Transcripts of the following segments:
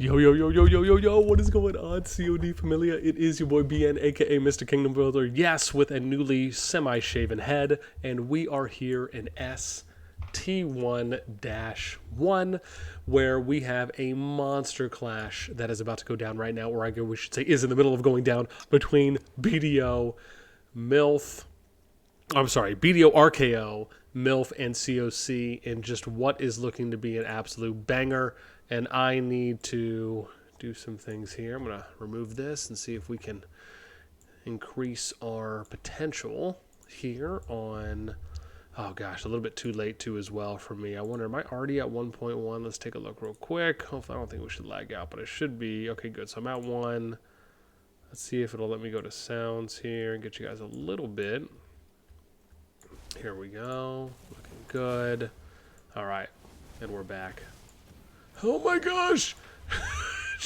Yo, yo, yo, yo, yo, yo, yo, what is going on, CoD Familia? It is your boy BN, aka Mr. Kingdom Builder, yes, with a newly semi-shaven head, and we are here in ST1-1, where we have a monster clash that is about to go down right now, or we should say is in the middle of going down, between BDO, MILF, BDO, RKO, MILF, and CoC in just what is looking to be an absolute banger. And I need to do some things here. I'm going to remove this and see if we can increase our potential here on... Oh gosh, a little bit too late too as well for me. I wonder, am I already at 1.1? Let's take a look real quick. Hopefully, I don't think we should lag out, but I should be. Okay, good. So I'm at 1. Let's see if it'll let me go to sounds here and get you guys a little bit. Here we go. Looking good. All right, and we're back. Oh my gosh!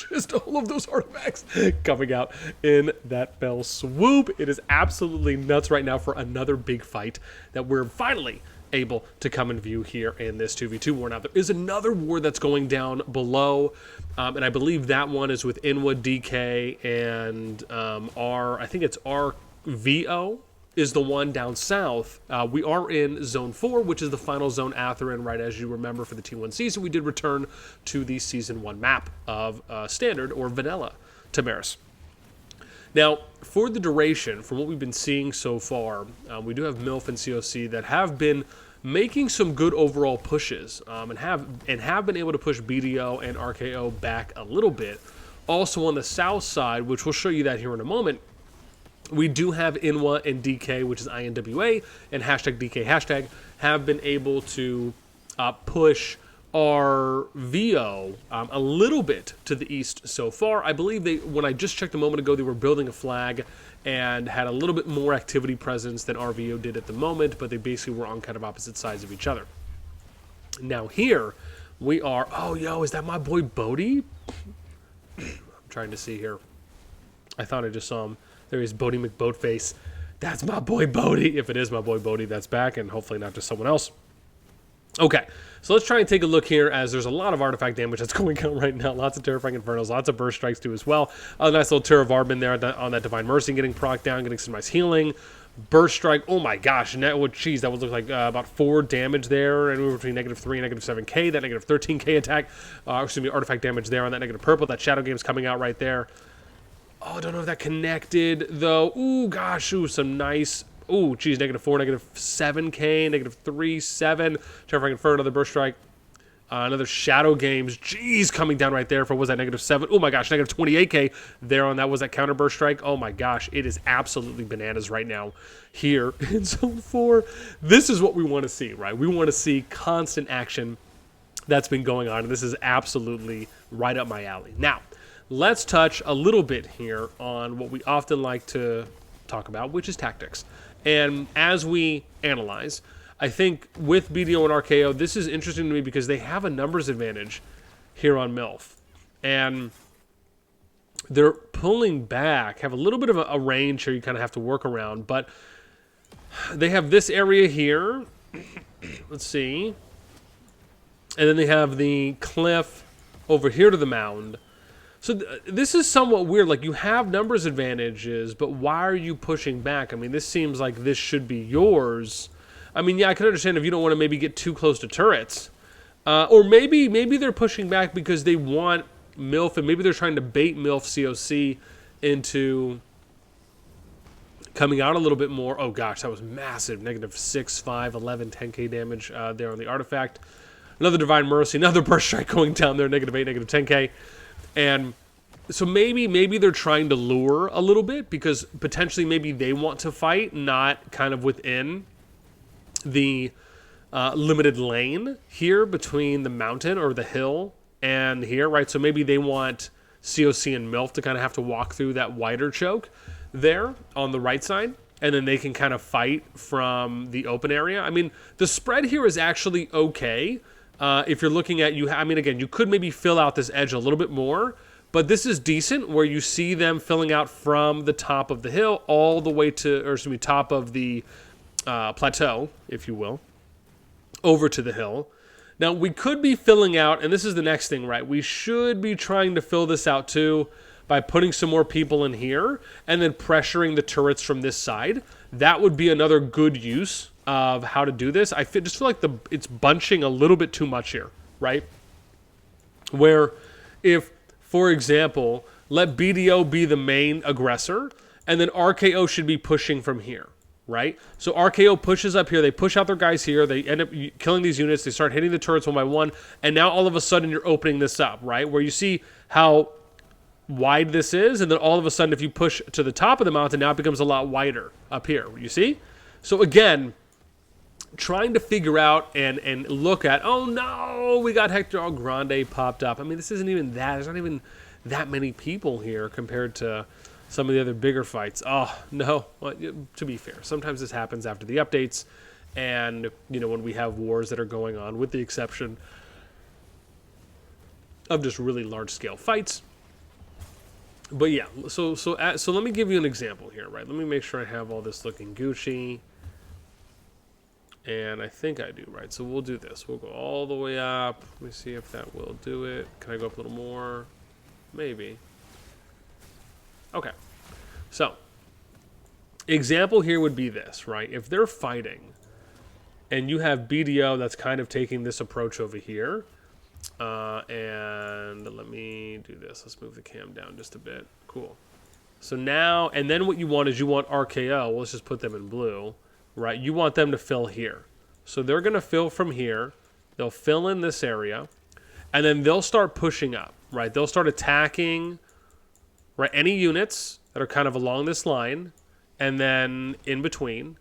Just all of those artifacts coming out in that fell swoop. It is absolutely nuts right now for another big fight that we're finally able to come and view here in this 2v2 war. Now, there is another war that's going down below, and I believe that one is with INWA, DK, and I think it's RVO is the one down south. We are in Zone 4, which is the final zone after, and right as you remember for the T1 season, we did return to the Season 1 map of Standard or Vanilla Tamaris. Now, for the duration, from what we've been seeing so far, we do have MILF and CoC that have been making some good overall pushes and have been able to push BDO and RKO back a little bit. Also on the south side, which we'll show you that here in a moment, we do have INWA and DK, which is INWA, and #DK have been able to push our VO a little bit to the east so far. I believe when I just checked a moment ago, they were building a flag and had a little bit more activity presence than RVO did at the moment, but they basically were on kind of opposite sides of each other. Now here we are. Oh, yo, is that my boy Bodhi? I'm trying to see here. I thought I just saw him. There he is, Bodhi McBoatface. That's my boy Bodhi. If it is my boy Bodhi, that's back, and hopefully not just someone else. Okay, so let's try and take a look here, as there's a lot of artifact damage that's going on right now. Lots of Terrifying Infernos, lots of Burst Strikes too as well. A nice little Terror of Arbin there on that Divine Mercy, getting proc down, getting some nice healing. Burst Strike, oh my gosh, that would look like about 4 damage there, and we were between -3 and -7k. That -13k attack, artifact damage there on that negative purple. That Shadow Game's coming out right there. Oh, I don't know if that connected, though. Ooh, gosh, some nice... Ooh, geez, -4, -7k, -3, 7. Terrifying Inferno, another Burst Strike. Another Shadow Games. Jeez, coming down right there for, was that -7? Oh, my gosh, -28k there on that. Was that Counter Burst Strike? Oh, my gosh, it is absolutely bananas right now here in Zone 4. This is what we want to see, right? We want to see constant action that's been going on, and this is absolutely right up my alley. Now, let's touch a little bit here on what we often like to talk about, which is tactics. And as we analyze, I think with BDO and RKO, this is interesting to me because they have a numbers advantage here on MILF. And they're pulling back, have a little bit of a range here you kind of have to work around. But they have this area here. Let's see. And then they have the cliff over here to the mound. So this is somewhat weird. Like, you have numbers advantages, but why are you pushing back? I mean, this seems like this should be yours. I mean, yeah, I can understand if you don't want to maybe get too close to turrets. Or maybe they're pushing back because they want MILF, and maybe they're trying to bait MILF CoC into coming out a little bit more. Oh, gosh, that was massive. -6, 5, 11, 10k damage there on the artifact. Another Divine Mercy, another Burst Strike going down there, -8, -10k. And so maybe they're trying to lure a little bit because potentially maybe they want to fight, not kind of within the limited lane here between the mountain or the hill and here, right? So maybe they want CoC and MILF to kind of have to walk through that wider choke there on the right side, and then they can kind of fight from the open area. I mean, the spread here is actually okay. If you're looking at, I mean, again, you could maybe fill out this edge a little bit more, but this is decent where you see them filling out from the top of the hill all the way to, or excuse me, top of the plateau, if you will, over to the hill. Now, we could be filling out, and this is the next thing, right? We should be trying to fill this out too by putting some more people in here and then pressuring the turrets from this side. That would be another good use of how to do this. I just feel like it's bunching a little bit too much here, right? Where if, for example, let BDO be the main aggressor, and then RKO should be pushing from here, right? So RKO pushes up here, they push out their guys here, they end up killing these units, they start hitting the turrets one by one, and now all of a sudden you're opening this up, right? Where you see how wide this is, and then all of a sudden if you push to the top of the mountain, now it becomes a lot wider up here, you see? So again, trying to figure out and look at, oh no, we got Hector Grande popped up. I mean, this isn't even that, there's not even that many people here compared to some of the other bigger fights. Oh, no. Well, to be fair, sometimes this happens after the updates and, you know, when we have wars that are going on, with the exception of just really large-scale fights. But yeah, so let me give you an example here, right? Let me make sure I have all this looking Gucci. And I think I do, right? So we'll do this. We'll go all the way up. Let me see if that will do it. Can I go up a little more? Maybe. Okay. So, example here would be this, right? If they're fighting, and you have BDO that's kind of taking this approach over here, and let me do this. Let's move the cam down just a bit. Cool. So now, and then what you want is you want RKO. Well, let's just put them in blue, right? You want them to fill here. So they're going to fill from here. They'll fill in this area, and then they'll start pushing up, right? They'll start attacking, right, any units that are kind of along this line, and then in between.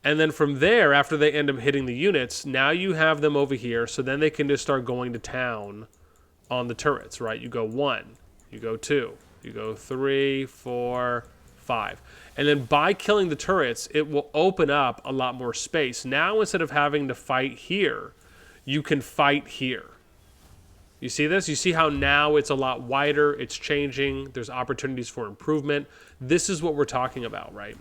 And then from there, after they end up hitting the units, now you have them over here, so then they can just start going to town on the turrets, right? You go 1, you go 2, you go 3, 4, 5. And then by killing the turrets, it will open up a lot more space. Now, instead of having to fight here, you can fight here. You see this? You see how now it's a lot wider, it's changing, there's opportunities for improvement. This is what we're talking about, right?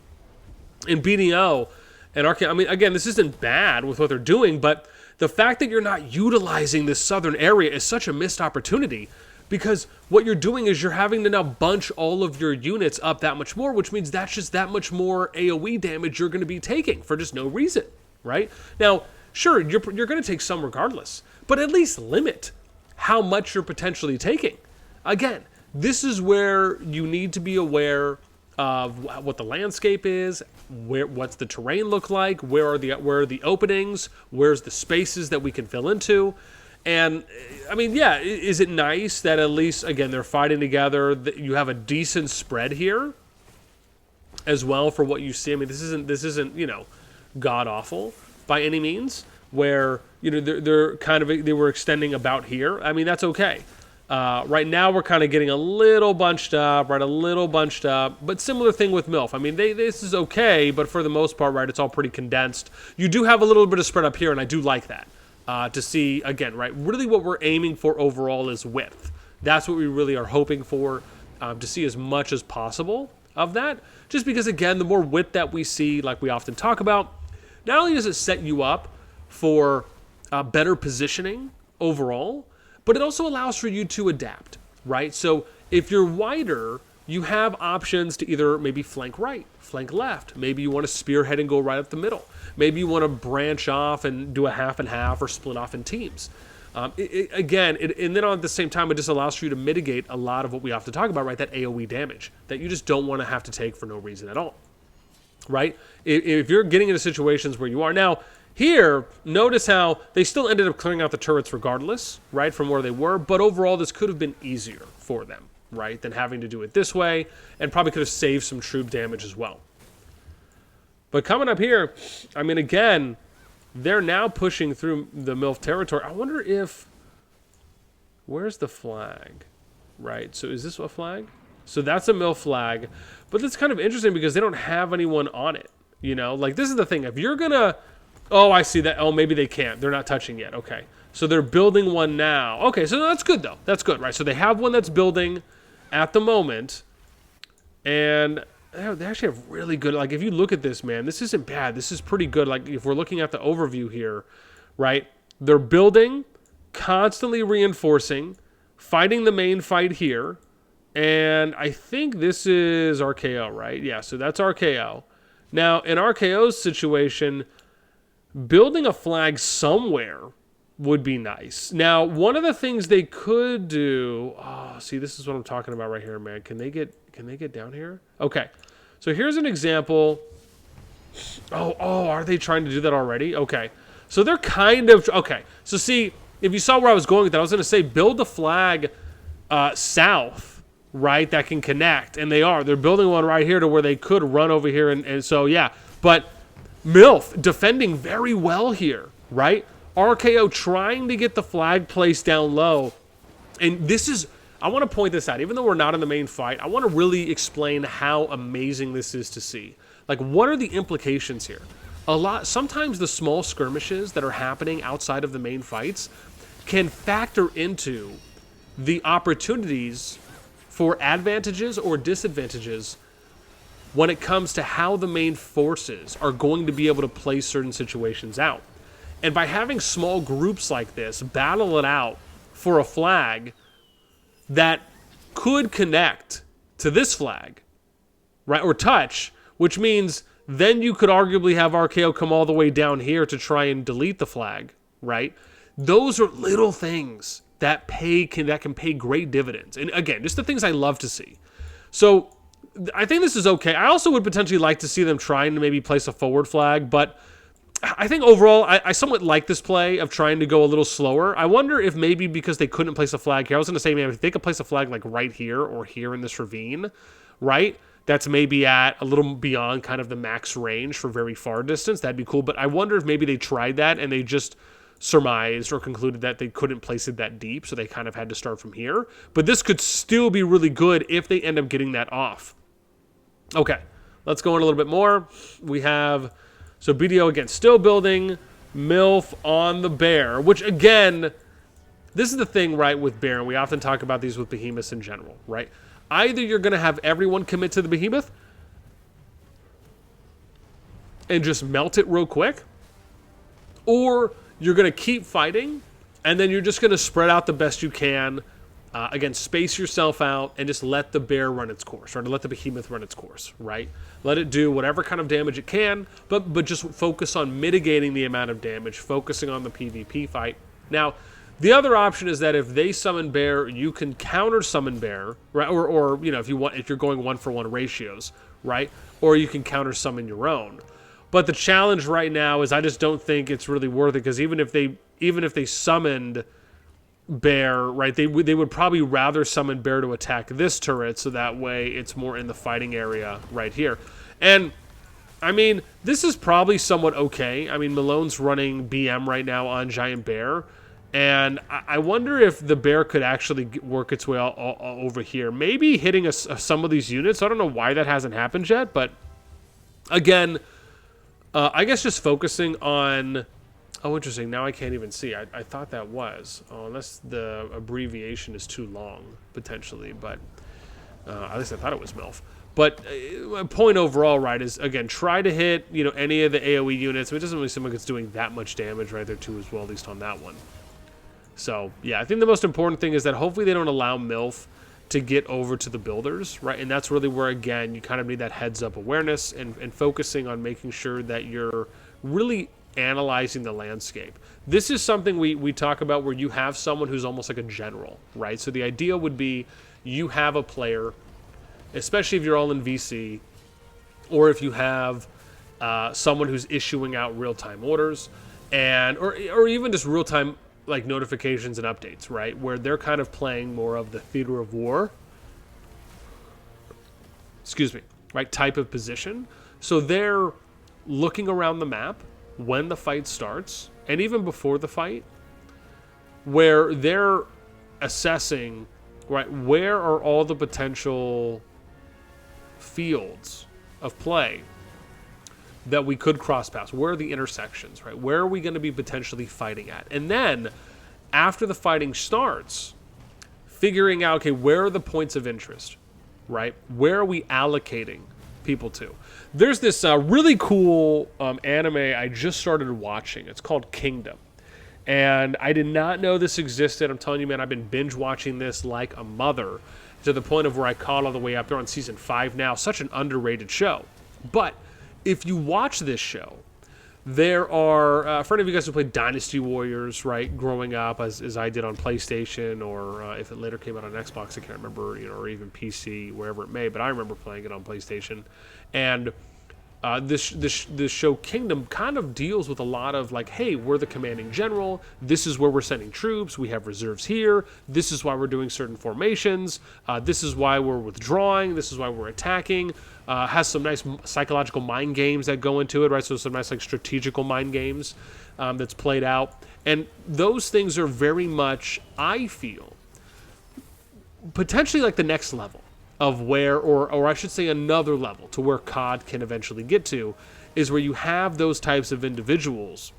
In BDO and RK, I mean, again, this isn't bad with what they're doing, but the fact that you're not utilizing this southern area is such a missed opportunity, because what you're doing is you're having to now bunch all of your units up that much more, which means that's just that much more AoE damage you're going to be taking for just no reason, right? Now, sure, you're going to take some regardless, but at least limit how much you're potentially taking. Again, this is where you need to be aware of what the landscape is, what's the terrain look like, where are the openings, where's the spaces that we can fill into. And I mean, yeah, is it nice that at least, again, they're fighting together, that you have a decent spread here as well for what you see. I mean, this isn't, you know, god awful by any means, where, you know, they were extending about here. I mean, that's okay. Right now we're kind of getting a little bunched up, right? A little bunched up, but similar thing with MILF. I mean, this is okay, but for the most part, right, it's all pretty condensed. You do have a little bit of spread up here, and I do like that. To see, again, right, really what we're aiming for overall is width. That's what we really are hoping for, to see as much as possible of that. Just because, again, the more width that we see, like we often talk about, not only does it set you up for better positioning overall, but it also allows for you to adapt, right? So if you're wider, you have options to either maybe flank right, flank left. Maybe you want to spearhead and go right up the middle. Maybe you want to branch off and do a half and half or split off in teams. And then at the same time, it just allows for you to mitigate a lot of what we often talk about, right? That AoE damage that you just don't want to have to take for no reason at all, right? If you're getting into situations where you are now, here, notice how they still ended up clearing out the turrets regardless, right, from where they were, but overall this could have been easier for them, right, than having to do it this way, and probably could have saved some troop damage as well. But coming up here, I mean, again, they're now pushing through the MILF territory. I wonder if, where's the flag, right? So is this a flag? So that's a MILF flag, but that's kind of interesting because they don't have anyone on it, you know? Like, this is the thing. If you're going to, oh, I see that. Oh, maybe they can't. They're not touching yet. Okay. So they're building one now. Okay, so that's good, though. That's good, right? So they have one that's building at the moment, and they actually have really good, like, if you look at this, man, this isn't bad. This is pretty good. Like, if we're looking at the overview here, right, they're building, constantly reinforcing, fighting the main fight here. And I think this is RKO, right? Yeah, so that's RKO. Now, in RKO's situation, building a flag somewhere would be nice. Now, one of the things they could do... Oh, see, this is what I'm talking about right here, man. Can they get down here? Okay. So here's an example. Oh, are they trying to do that already? Okay. So they're kind of... Okay. So see, if you saw where I was going with that, I was going to say build a flag south, right, that can connect. And they are. They're building one right here to where they could run over here. And so, yeah. But MILF defending very well here, right? RKO trying to get the flag placed down low. And this is... I want to point this out. Even though we're not in the main fight, I want to really explain how amazing this is to see. Like, what are the implications here? Sometimes the small skirmishes that are happening outside of the main fights can factor into the opportunities for advantages or disadvantages when it comes to how the main forces are going to be able to play certain situations out. And by having small groups like this battle it out for a flag that could connect to this flag, right, or touch, which means then you could arguably have RKO come all the way down here to try and delete the flag, right? Those are little things that can pay great dividends. And again, just the things I love to see. So I think this is okay. I also would potentially like to see them trying to maybe place a forward flag, but I think overall, I somewhat like this play of trying to go a little slower. I wonder if maybe because they couldn't place a flag here, I was going to say, man, if they could place a flag like right here or here in this ravine, right? That's maybe at a little beyond kind of the max range for very far distance. That'd be cool. But I wonder if maybe they tried that and they just surmised or concluded that they couldn't place it that deep, so they kind of had to start from here. But this could still be really good if they end up getting that off. Okay, let's go in a little bit more. We have... So BDO, again, still building. MILF on the bear, which, again, this is the thing, right, with bear, and we often talk about these with behemoths in general, right? Either you're going to have everyone commit to the behemoth and just melt it real quick, or you're going to keep fighting, and then you're just going to spread out the best you can. Again, space yourself out and just let the bear run its course, or let the behemoth run its course, right? Let it do whatever kind of damage it can, but just focus on mitigating the amount of damage, focusing on the PvP fight. Now, the other option is that if they summon bear, you can counter summon bear, right? Or you know, if you're going 1-for-1 ratios, right? Or you can counter summon your own. But the challenge right now is I just don't think it's really worth it, because even if they summoned bear, right, they would probably rather summon bear to attack this turret, so that way it's more in the fighting area right here. And I mean, this is probably somewhat okay. I mean, Malone's running BM right now on Giant Bear, and I wonder if the bear could actually work its way all over here, maybe hitting some of these units. I don't know why that hasn't happened yet, but again, I guess just focusing on... Oh, interesting. Now I can't even see. I thought that was. Oh, unless the abbreviation is too long, potentially. But at least I thought it was MILF. But my point overall, right, is, again, try to hit, you know, any of the AoE units. It doesn't really seem like it's doing that much damage right there, too, as well, at least on that one. So, yeah, I think the most important thing is that hopefully they don't allow MILF to get over to the builders, right? And that's really where, again, you kind of need that heads-up awareness and focusing on making sure that you're really analyzing the landscape. This is something we talk about where you have someone who's almost like a general, right? So the idea would be you have a player, especially if you're all in VC, or if you have someone who's issuing out real-time orders, and or even just real-time like notifications and updates, right? Where they're kind of playing more of the theater of war, excuse me, right, type of position. So they're looking around the map when the fight starts, and even before the fight, where they're assessing, right, where are all the potential fields of play that we could cross paths? Where are the intersections, right? Where are we going to be potentially fighting at? And then, after the fighting starts, figuring out, okay, where are the points of interest, right? Where are we allocating people to? There's this really cool anime I just started watching. It's called Kingdom. And I did not know this existed. I'm telling you, man, I've been binge watching this like a mother, to the point of where I caught all the way up. They're on season 5 now. Such an underrated show. But if you watch this show, there are, for any of you guys who played Dynasty Warriors, right, growing up, as I did on PlayStation, or if it later came out on Xbox, I can't remember, or even PC, wherever it may, but I remember playing it on PlayStation. And this show Kingdom kind of deals with a lot of like, hey, we're the commanding general. This is where we're sending troops. We have reserves here. This is why we're doing certain formations. This is why we're withdrawing. This is why we're attacking. Has some nice psychological mind games that go into it, right? So some nice like strategical mind games that's played out. And those things are very much, I feel, potentially like the next level of where, or I should say another level to where COD can eventually get to, is where you have those types of individuals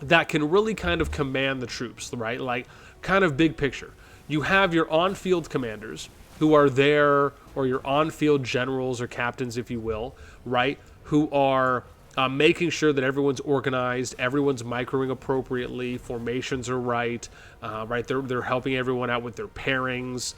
that can really kind of command the troops, right? Like, kind of big picture. You have your on-field commanders who are there, or your on-field generals or captains, if you will, right? Who are making sure that everyone's organized, everyone's microing appropriately, formations are right, right? They're helping everyone out with their pairings,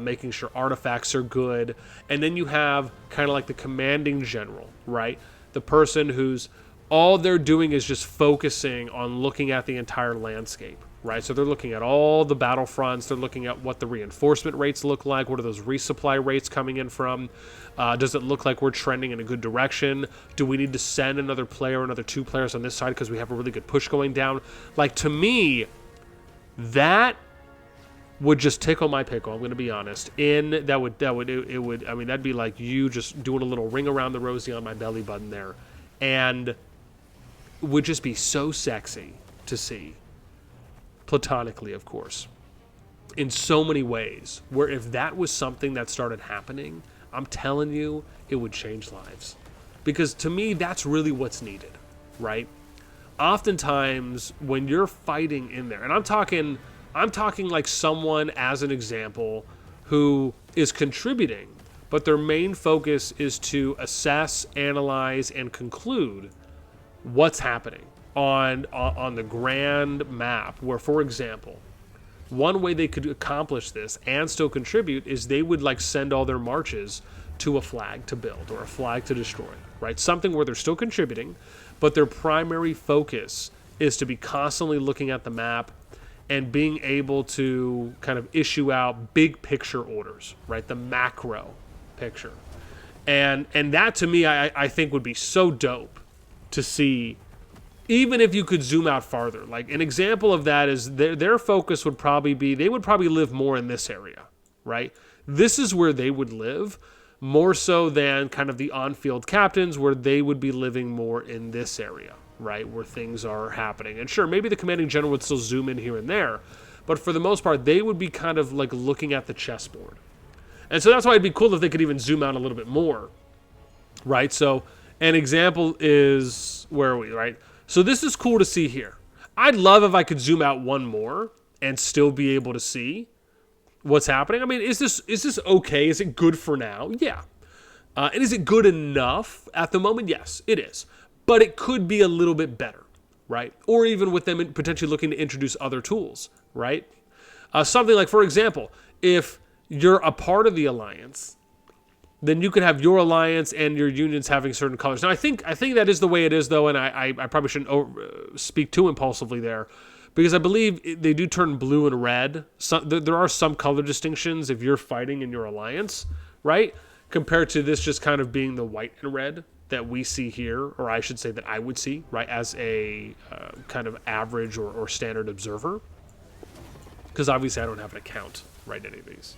making sure artifacts are good. And then you have kind of like the commanding general, right? The person who's, all they're doing is just focusing on looking at the entire landscape, right? So they're looking at all the battlefronts. They're looking at what the reinforcement rates look like. What are those resupply rates coming in from? Does it look like we're trending in a good direction? Do we need to send another player, another 2 players on this side because we have a really good push going down? Like, to me, that would just tickle my pickle. I'm going to be honest. I mean, that'd be like you just doing a little ring around the rosy on my belly button there, and would just be so sexy to see, platonically, of course, in so many ways, where if that was something that started happening, I'm telling you, it would change lives. Because to me, that's really what's needed, right? Oftentimes, when you're fighting in there, and I'm talking like someone, as an example, who is contributing, but their main focus is to assess, analyze, and conclude what's happening on the grand map, where, for example, one way they could accomplish this and still contribute is they would like send all their marches to a flag to build or a flag to destroy, right? Something where they're still contributing, but their primary focus is to be constantly looking at the map and being able to kind of issue out big picture orders, right? The macro picture. And that, to me, I think would be so dope to see, even if you could zoom out farther. Like, an example of that is their focus would probably be, they would probably live more in this area, right? This is where they would live, more so than kind of the on-field captains, where they would be living more in this area, right, where things are happening. And sure, maybe the commanding general would still zoom in here and there, but for the most part, they would be kind of like looking at the chessboard. And so that's why it'd be cool if they could even zoom out a little bit more, right? So an example is, where are we, right? So this is cool to see here. I'd love if I could zoom out one more and still be able to see what's happening. I mean, is this okay? Is it good for now? Yeah. And is it good enough at the moment? Yes, it is. But it could be a little bit better, right? Or even with them potentially looking to introduce other tools, right? Something like, for example, if you're a part of the alliance, then you could have your alliance and your unions having certain colors. Now, I think that is the way it is, though, and I probably shouldn't speak too impulsively there, because I believe they do turn blue and red. There are some color distinctions if you're fighting in your alliance, right? Compared to this just kind of being the white and red that we see here, or I should say that I would see, right, as a kind of average or standard observer. Because obviously I don't have an account, right, in any of these.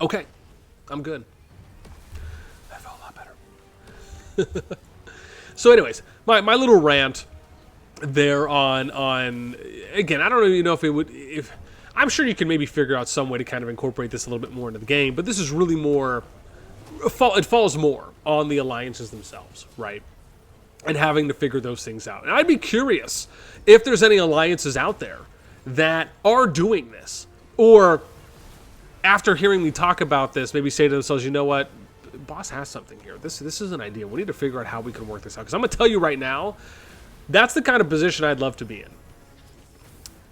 Okay, I'm good. That felt a lot better. So anyways, my little rant there on again, I don't even know if I'm sure you can maybe figure out some way to kind of incorporate this a little bit more into the game, but this is really more it falls more on the alliances themselves, right? And having to figure those things out. And I'd be curious if there's any alliances out there that are doing this, or after hearing me talk about this, maybe say to themselves, you know what, boss has something here. This is an idea. We need to figure out how we can work this out. Because I'm going to tell you right now, that's the kind of position I'd love to be in.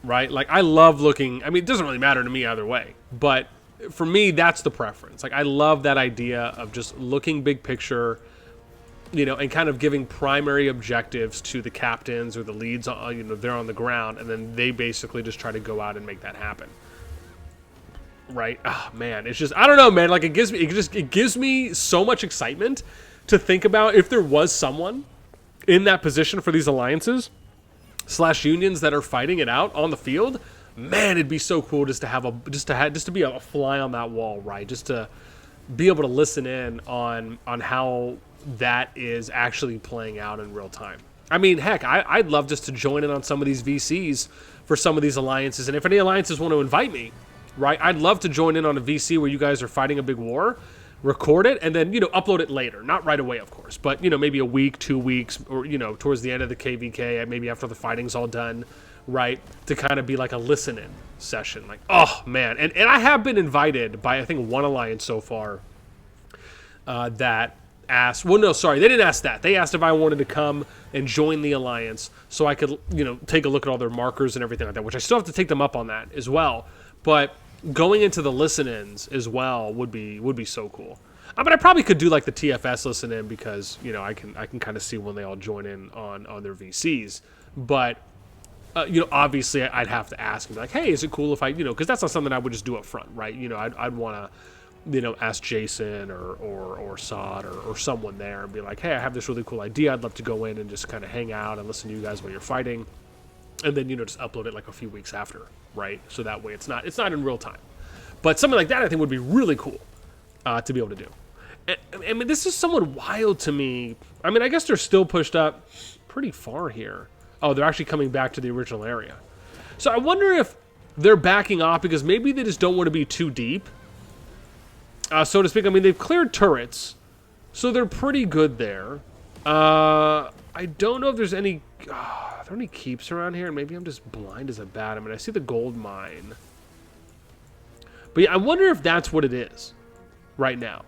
Right? Like, I love looking, I mean, it doesn't really matter to me either way, but for me, that's the preference. Like, I love that idea of just looking big picture, you know, and kind of giving primary objectives to the captains or the leads, you know, they're on the ground, and then they basically just try to go out and make that happen. Right? Oh, man, it's just, I don't know, man. Like, it gives me so much excitement to think about if there was someone in that position for these alliances / unions that are fighting it out on the field. Man, it'd be so cool just to have just to be a fly on that wall, right? Just to be able to listen in on how that is actually playing out in real time. I mean, heck, I'd love just to join in on some of these VCs for some of these alliances, and if any alliances want to invite me, right, I'd love to join in on a VC where you guys are fighting a big war, record it, and then, you know, upload it later. Not right away, of course, but, you know, maybe a week, 2 weeks, or, you know, towards the end of the KVK, maybe after the fighting's all done, right, to kind of be like a listen-in session. Like, oh, man. And I have been invited by, I think, one alliance so far that asked, well, no, sorry, they didn't ask that. They asked if I wanted to come and join the alliance so I could, you know, take a look at all their markers and everything like that, which I still have to take them up on that as well. But going into the listen-ins as well would be so cool. But I probably could do like the TFS listen-in because, you know, I can kind of see when they all join in on their VCs. But you know, obviously I'd have to ask and be like, hey, is it cool if I, you know, because that's not something I would just do up front, right? You know, I'd want to, you know, ask Jason or Sod or someone there and be like, hey, I have this really cool idea. I'd love to go in and just kind of hang out and listen to you guys while you're fighting. And then, you know, just upload it like a few weeks after, right? So that way it's not in real time. But something like that I think would be really cool to be able to do. I mean, this is somewhat wild to me. I mean, I guess they're still pushed up pretty far here. Oh, they're actually coming back to the original area. So I wonder if they're backing off because maybe they just don't want to be too deep, so to speak. I mean, they've cleared turrets, so they're pretty good there. I don't know if there's any... are there any keeps around here? Maybe I'm just blind as a bat. I mean, I see the gold mine. But yeah, I wonder if that's what it is right now,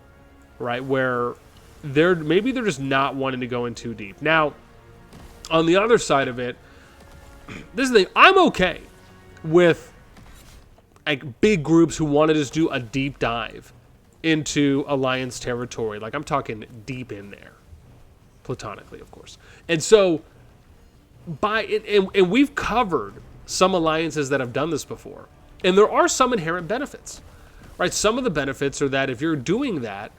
right? Where maybe they're just not wanting to go in too deep. Now, on the other side of it, this is the thing. I'm okay with like big groups who want to just do a deep dive into Alliance territory. Like I'm talking deep in there, platonically, of course. And so, and we've covered some alliances that have done this before, and there are some inherent benefits, right? Some of the benefits are that if you're doing that,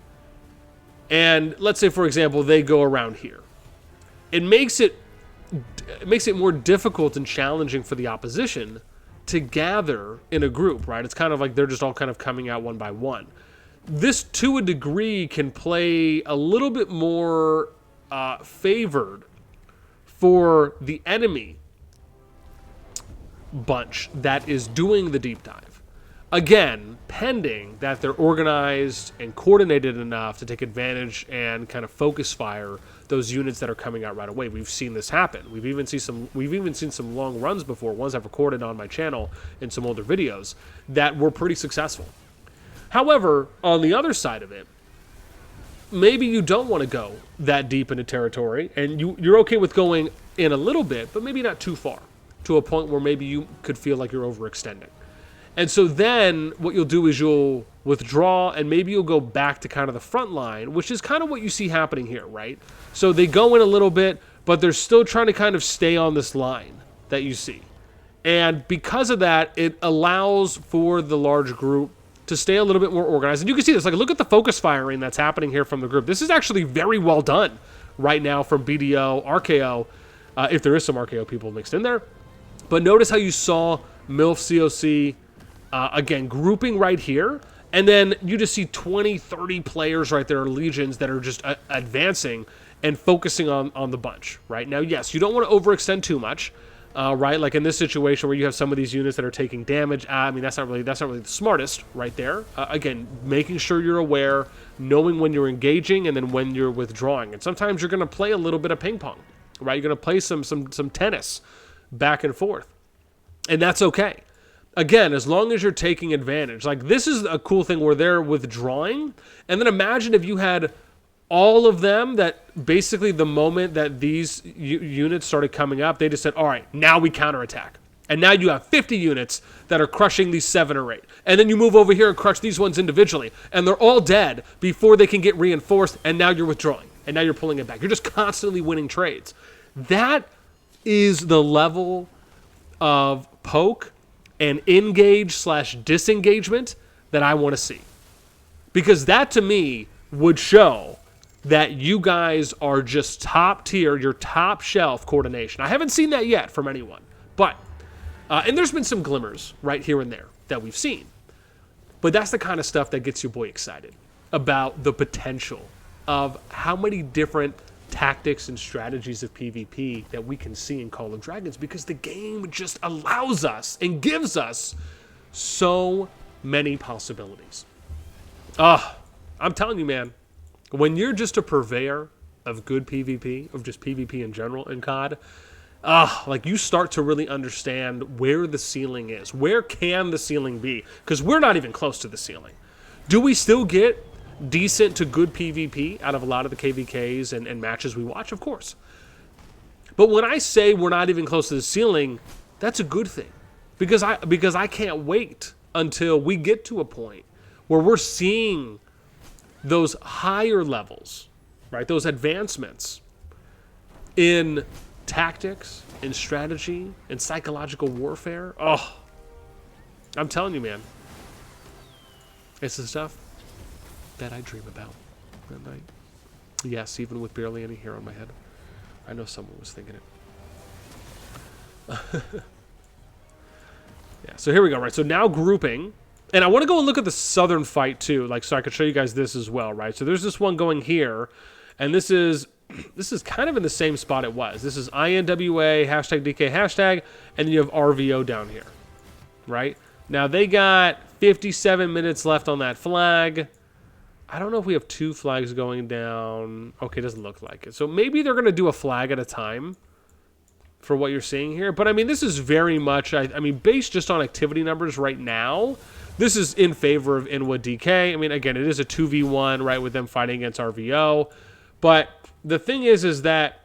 and let's say, for example, they go around here, it makes it more difficult and challenging for the opposition to gather in a group, right? It's kind of like they're just all kind of coming out one by one. This, to a degree, can play a little bit more favored for the enemy bunch that is doing the deep dive. Again, pending that they're organized and coordinated enough to take advantage and kind of focus fire those units that are coming out right away. We've seen this happen. We've even seen some long runs before, ones I've recorded on my channel in some older videos that were pretty successful. However, on the other side of it, maybe you don't want to go that deep into territory, and you're okay with going in a little bit, but maybe not too far, to a point where maybe you could feel like you're overextending. And so then what you'll do is you'll withdraw, and maybe you'll go back to kind of the front line, which is kind of what you see happening here, right? So they go in a little bit, but they're still trying to kind of stay on this line that you see. And because of that, it allows for the large group to stay a little bit more organized. And you can see this. Like, look at the focus firing that's happening here from the group. This is actually very well done right now from BDO, RKO, if there is some RKO people mixed in there. But notice how you saw MILF, CoC, again, grouping right here. And then you just see 20, 30 players right there, legions that are just advancing and focusing on the bunch, right? Now, yes, you don't want to overextend too much. right? Like in this situation where you have some of these units that are taking damage. I mean, that's not really the smartest right there. Again, making sure you're aware, knowing when you're engaging and then when you're withdrawing. And sometimes you're going to play a little bit of ping pong, right? You're going to play some tennis back and forth, and that's okay. Again, as long as you're taking advantage. Like, this is a cool thing where they're withdrawing. And then imagine if you had all of them that basically the moment that these units started coming up, they just said, all right, now we counterattack. And now you have 50 units that are crushing these 7 or 8. And then you move over here and crush these ones individually. And they're all dead before they can get reinforced. And now you're withdrawing. And now you're pulling it back. You're just constantly winning trades. That is the level of poke and engage/disengagement that I want to see. Because that, to me, would show that you guys are just top tier, your top shelf coordination. I haven't seen that yet from anyone. But, and there's been some glimmers right here and there that we've seen. But that's the kind of stuff that gets your boy excited about the potential of how many different tactics and strategies of PvP that we can see in Call of Dragons, because the game just allows us and gives us so many possibilities. I'm telling you, man, when you're just a purveyor of good PvP, of just PvP in general in COD, like you start to really understand where the ceiling is. Where can the ceiling be? Because we're not even close to the ceiling. Do we still get decent to good PvP out of a lot of the KVKs and matches we watch? Of course. But when I say we're not even close to the ceiling, that's a good thing. Because I can't wait until we get to a point where we're seeing those higher levels, right? Those advancements in tactics, in strategy, in psychological warfare. I'm telling you, man. It's the stuff that I dream about at night. Yes, even with barely any hair on my head. I know someone was thinking it. Yeah, so here we go, right? So now grouping. And I want to go and look at the southern fight too, like, so I could show you guys this as well, right? So there's this one going here, and this is kind of in the same spot it was. This is INWA, #DK hashtag, and then you have RVO down here, right? Now they got 57 minutes left on that flag. I don't know if we have 2 flags going down. Okay, it doesn't look like it. So maybe they're going to do a flag at a time for what you're seeing here. But, I mean, this is very much, I mean, based just on activity numbers right now, this is in favor of INWA DK. I mean, again, it is a 2v1, right, with them fighting against RVO. But the thing is that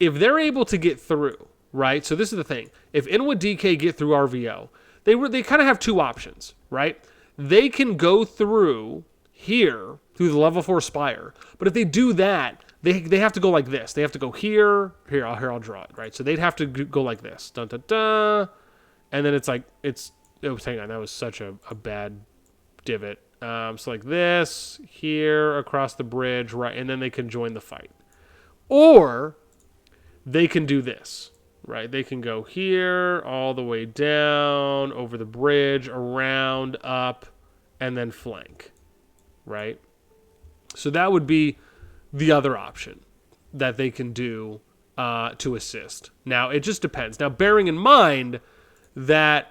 if they're able to get through, right, so this is the thing. If INWA DK get through RVO, they kind of have 2 options, right? They can go through here through the level 4 spire, but if they do that, they have to go like this. They have to go here. I'll draw it, right? So they'd have to go like this, dun dun dun, and then it's like hang on, that was such a bad divot. So like this here across the bridge, right, and then they can join the fight, or they can do this, right? They can go here all the way down over the bridge, around, up, and then flank. Right? So that would be the other option that they can do to assist. Now, it just depends. Now, bearing in mind that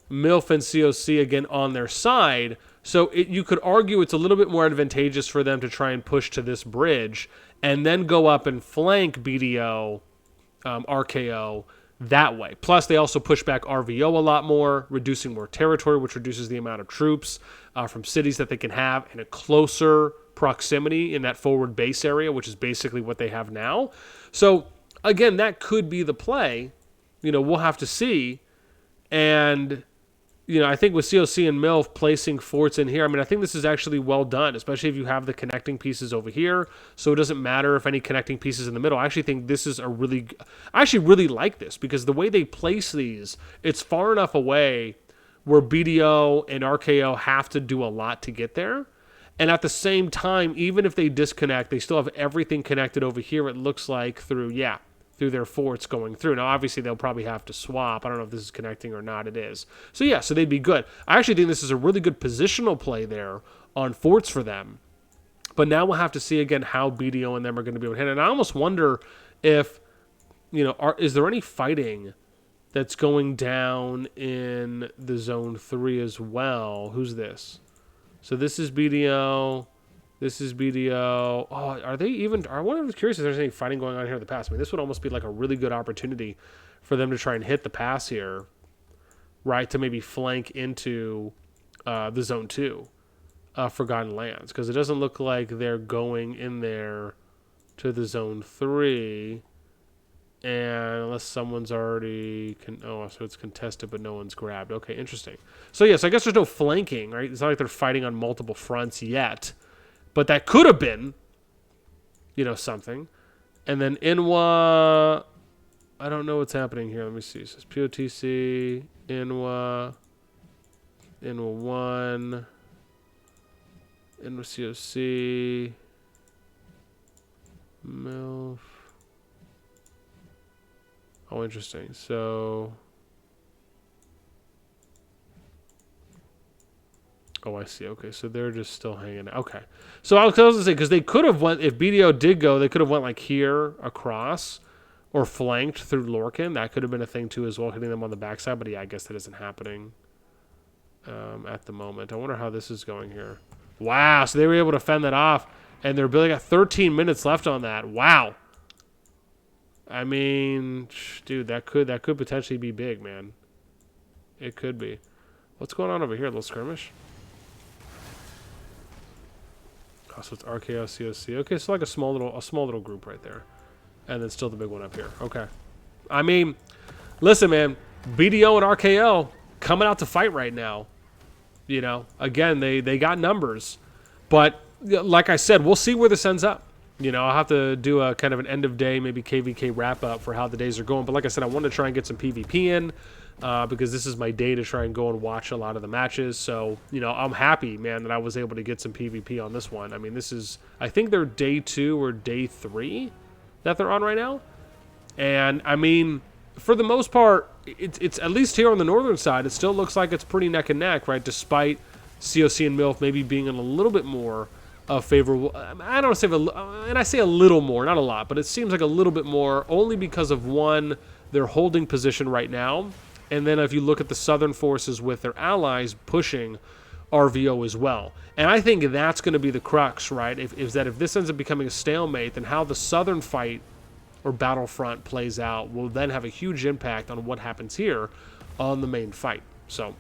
MILF and CoC, again, on their side, so you could argue it's a little bit more advantageous for them to try and push to this bridge and then go up and flank BDO, RKO, that way. Plus, they also push back RVO a lot more, reducing more territory, which reduces the amount of troops from cities that they can have in a closer proximity in that forward base area, which is basically what they have now. So, again, that could be the play. We'll have to see. And, I think with CoC and MILF placing forts in here, I mean, I think this is actually well done, especially if you have the connecting pieces over here. So it doesn't matter if any connecting pieces in the middle. I actually think this is I actually really like this, because the way they place these, it's far enough away where BDO and RKO have to do a lot to get there. And at the same time, even if they disconnect, they still have everything connected over here, it looks like, through their forts going through. Now, obviously, they'll probably have to swap. I don't know if this is connecting or not. It is. So, yeah, so they'd be good. I actually think this is a really good positional play there on forts for them. But now we'll have to see, again, how BDO and them are going to be able to hit it. And I almost wonder if you know, is there any fighting that's going down in the Zone 3 as well? Who's this? So this is BDO. This is BDO. Oh, are they even... I was curious if there's any fighting going on here in the pass. I mean, this would almost be like a really good opportunity for them to try and hit the pass here, right? To maybe flank into the Zone 2 Forgotten Lands. Because it doesn't look like they're going in there to the Zone 3. And unless someone's already... so it's contested, but no one's grabbed. Okay, interesting. So, yes, I guess there's no flanking, right? It's not like they're fighting on multiple fronts yet. But that could have been, you know, something. And then INWA... I don't know what's happening here. Let me see. So it's POTC, INWA, INWA 1, INWA CoC, MILF. Oh, interesting. So... Oh, I see. Okay, so they're just still hanging out. Okay. So I was going to say, because they could have went, if BDO did go, they could have went like here across or flanked through Lorcan. That could have been a thing too as well, hitting them on the backside. But yeah, I guess that isn't happening at the moment. I wonder how this is going here. Wow, so they were able to fend that off. And they're building at 13 minutes left on that. Wow. I mean, dude, that could potentially be big, man. It could be. What's going on over here? A little skirmish? Oh, so it's RKO, CoC. Okay, so like a small little group right there. And then still the big one up here. Okay. I mean, listen, man. BDO and RKO coming out to fight right now. You know, again, they got numbers. But like I said, we'll see where this ends up. You know, I'll have to do a kind of an end of day, maybe KVK wrap up for how the days are going. But like I said, I wanted to try and get some PvP in. Because this is my day to try and go and watch a lot of the matches. So, you know, I'm happy, man, that I was able to get some PvP on this one. I mean, this is, I think they're day 2 or day 3 that they're on right now. And, I mean, for the most part, it's at least here on the northern side, it still looks like it's pretty neck and neck, right? Despite CoC and MILF maybe being in a little bit more favorable. I don't say, and I say a little more, not a lot, but it seems like a little bit more only because of, one, their holding position right now. And then if you look at the Southern forces with their allies pushing RVO as well. And I think that's going to be the crux, right? If this ends up becoming a stalemate, then how the Southern fight or battlefront plays out will then have a huge impact on what happens here on the main fight. So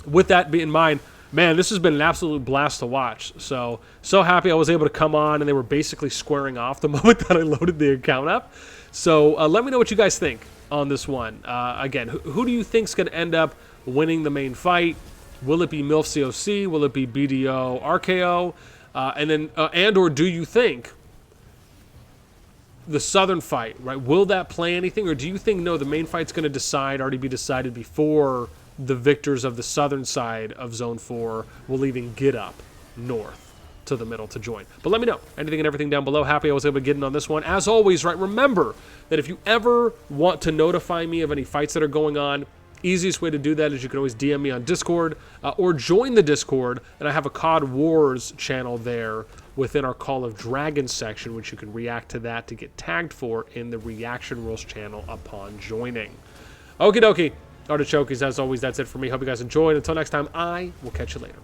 with that in mind, man, this has been an absolute blast to watch. So happy I was able to come on, and they were basically squaring off the moment that I loaded the account up. So let me know what you guys think on this one. Again, who do you think's going to end up winning the main fight? Will it be MILF CoC? Will it be BDO RKO? And/or do you think the Southern fight, right? Will that play anything, or do you think no, the main fight's going to already be decided before the victors of the Southern side of Zone 4 will even get up north to the middle to join? But let me know anything and everything down below. Happy I was able to get in on this one. As always, right, remember that if you ever want to notify me of any fights that are going on, easiest way to do that is you can always DM me on Discord or join the Discord, and I have a COD Wars channel there within our Call of Dragons section, which you can react to that to get tagged for in the Reaction Rules channel upon joining. Okie dokie, artichokes, as always, that's it for me. Hope you guys enjoyed. Until next time, I will catch you later.